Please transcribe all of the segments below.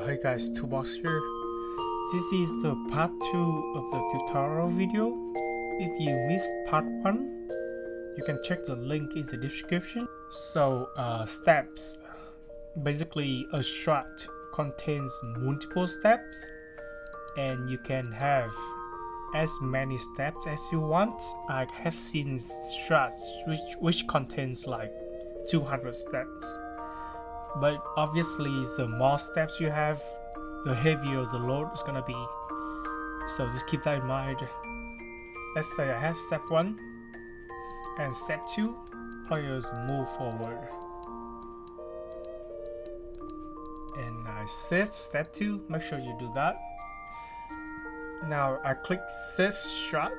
Hey guys, Toolbox here. This is the part 2 of the tutorial video. If you missed part 1, you can check the link in the description. So, steps. Basically, a strat contains multiple steps, and you can have as many steps as you want. I have seen strats which contains like 200 steps. But obviously, the more steps you have, the heavier the load is gonna be. So just keep that in mind. Let's say I have step 1 and step 2, players move forward. And I save step 2, make sure you do that. Now I click save strat.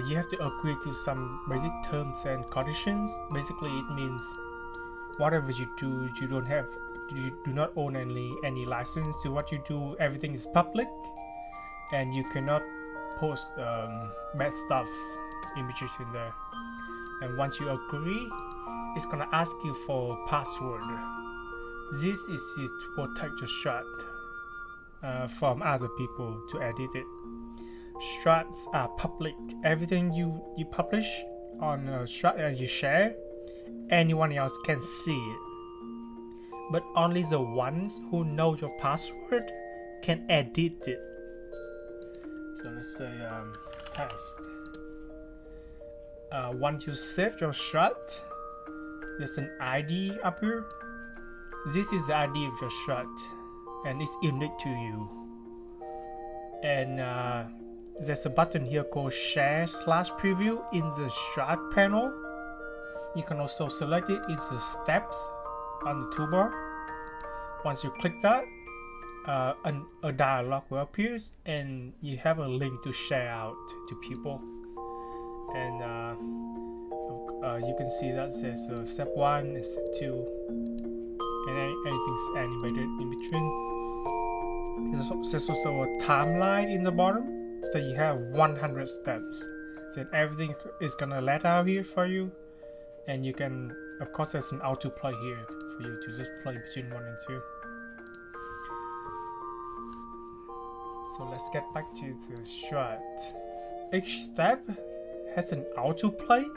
You have to agree to some basic terms and conditions. Basically it means whatever you do, you do not own any license to what you do. Everything is public, and you cannot post bad stuff, images in there. And once you agree, it's gonna ask you for password. This is to protect your strat from other people to edit it. Strats are public. Everything you publish on a strat and you share, anyone else can see it, but only the ones who know your password can edit it. So let's say test. Once you save your strat, there's an ID up here. This is the ID of your strat, and it's unique to you. And there's a button here called share/preview in the strat panel. You can also select it in the steps on the toolbar. Once you click that, a dialog will appear, and you have a link to share out to people. And you can see that says step 1 and step 2, and anything's animated in between. There's also a timeline in the bottom, so you have 100 steps. Then everything is gonna let out here for you. And you can, of course, there's an autoplay here for you to just play between 1 and 2. So let's get back to the strat. Each step has an autoplay.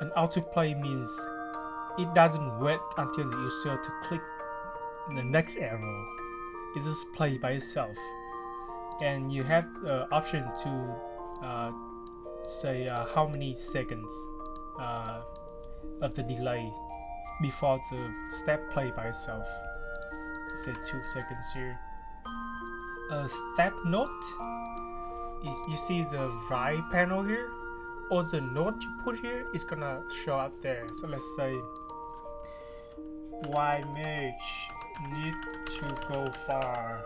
An autoplay means it doesn't wait until the user to click the next arrow. It just plays by itself. And you have the option to say how many seconds of the delay before the step play by itself. Say 2 seconds here. Step note is, you see the right panel here, or the note you put here is gonna show up there. So let's say image need to go far,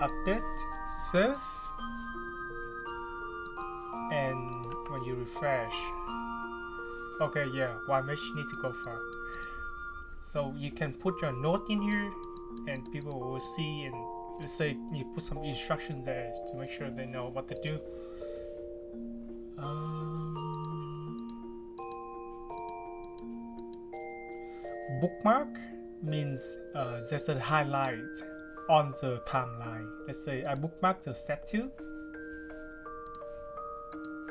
update, save, and when you refresh, okay, yeah, image need to go far. So you can put your note in here, and people will see, and let's say you put some instructions there to make sure they know what to do. Bookmark means there's a highlight on the timeline. Let's say I bookmark the step 2,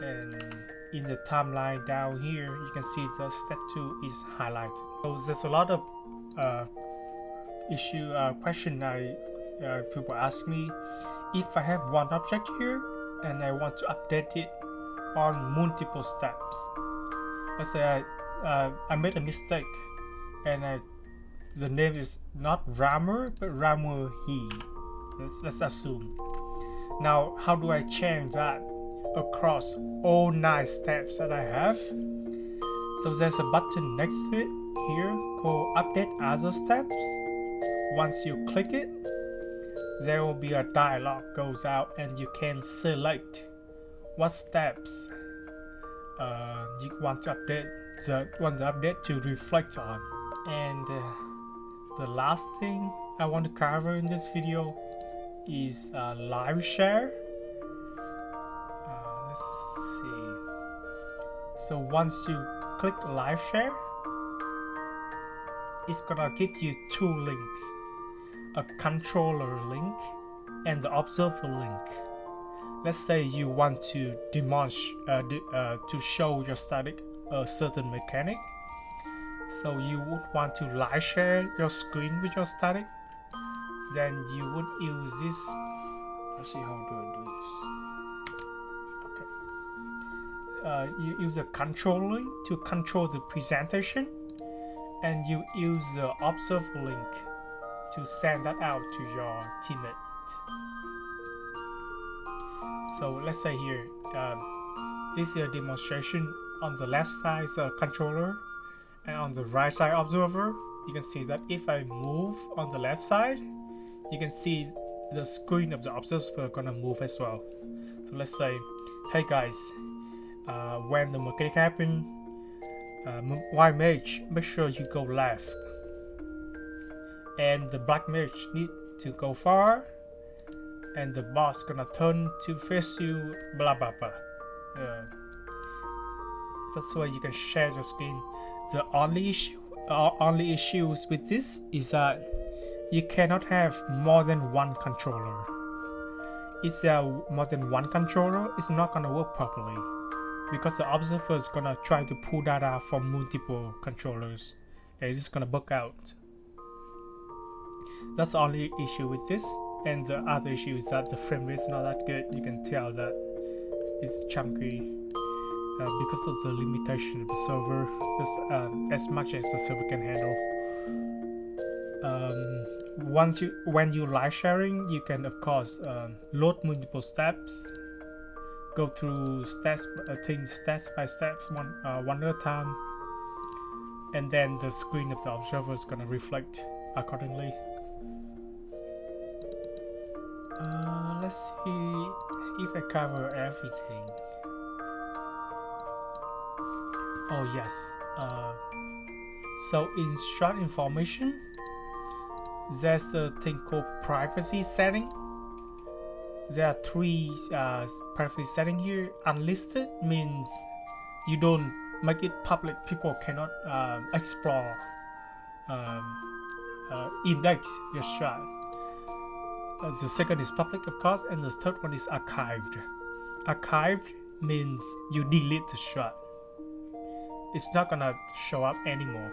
and in the timeline down here you can see the step 2 is highlighted. So there's a lot of question people ask me. If I have one object here and I want to update it on multiple steps, let's say I made a mistake, and the name is not Ramer but Ramer he. Let's assume. Now how do I change that across all 9 steps that I have? So there's a button next to it here called update other steps. Once you click it, there will be a dialog goes out, and you can select what steps you want to update to reflect on. And the last thing I want to cover in this video is live share. Let's see. So once you click live share, it's gonna give you two links, a controller link and the observer link. Let's say you want to demonstrate to show your static a certain mechanic, so you would want to live share your screen with your static, then you would use this. Let's see, how do I do this? Okay, you use a control link to control the presentation, and you use the observer link to send that out to your teammate. So let's say here, this is a demonstration. On the left side is a controller, and on the right side observer. You can see that if I move on the left side, you can see the screen of the observer gonna move as well. So let's say, hey guys, when the mechanic happen, white mage, make sure you go left, and the black mage need to go far, and the boss gonna turn to face you, blah blah blah. That's why you can share your screen. The only issues with this is that you cannot have more than one controller. If there are more than one controller, it's not gonna work properly, because the observer is gonna try to pull data from multiple controllers, and it's gonna bug out. That's the only issue with this. And the other issue is that the frame rate is not that good. You can tell that it's chunky because of the limitation of the server, as much as the server can handle. When you live sharing, you can of course load multiple steps, go through things steps by steps, one at a time, and then the screen of the observer is gonna reflect accordingly. Let's see if I cover everything. Oh yes. So in Strat information, there's a thing called privacy setting. There are three privacy settings here. Unlisted means you don't make it public. People cannot explore, index your Strat. The second is public, of course, and the third one is archived. Archived means you delete the Strat. It's not gonna show up anymore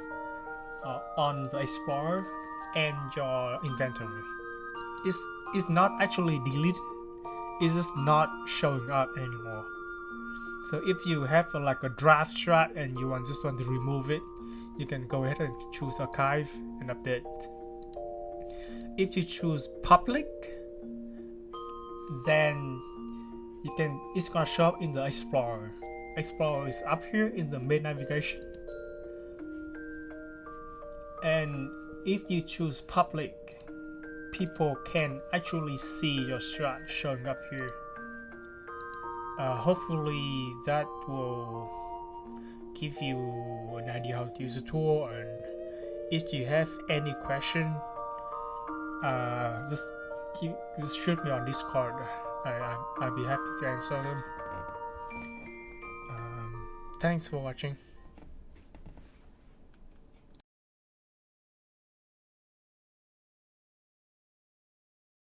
on the Explorer and your inventory. It's not actually deleted. It's just not showing up anymore. So if you have like a draft Strat and you just want to remove it, you can go ahead and choose archive and update. If you choose public, then it's gonna show up in the Explorer. Explorer is up here in the main navigation. And if you choose public, people can actually see your Strat showing up here. Hopefully that will give you an idea how to use the tool, and if you have any question, just shoot me on Discord. I'll be happy to answer them. Thanks for watching.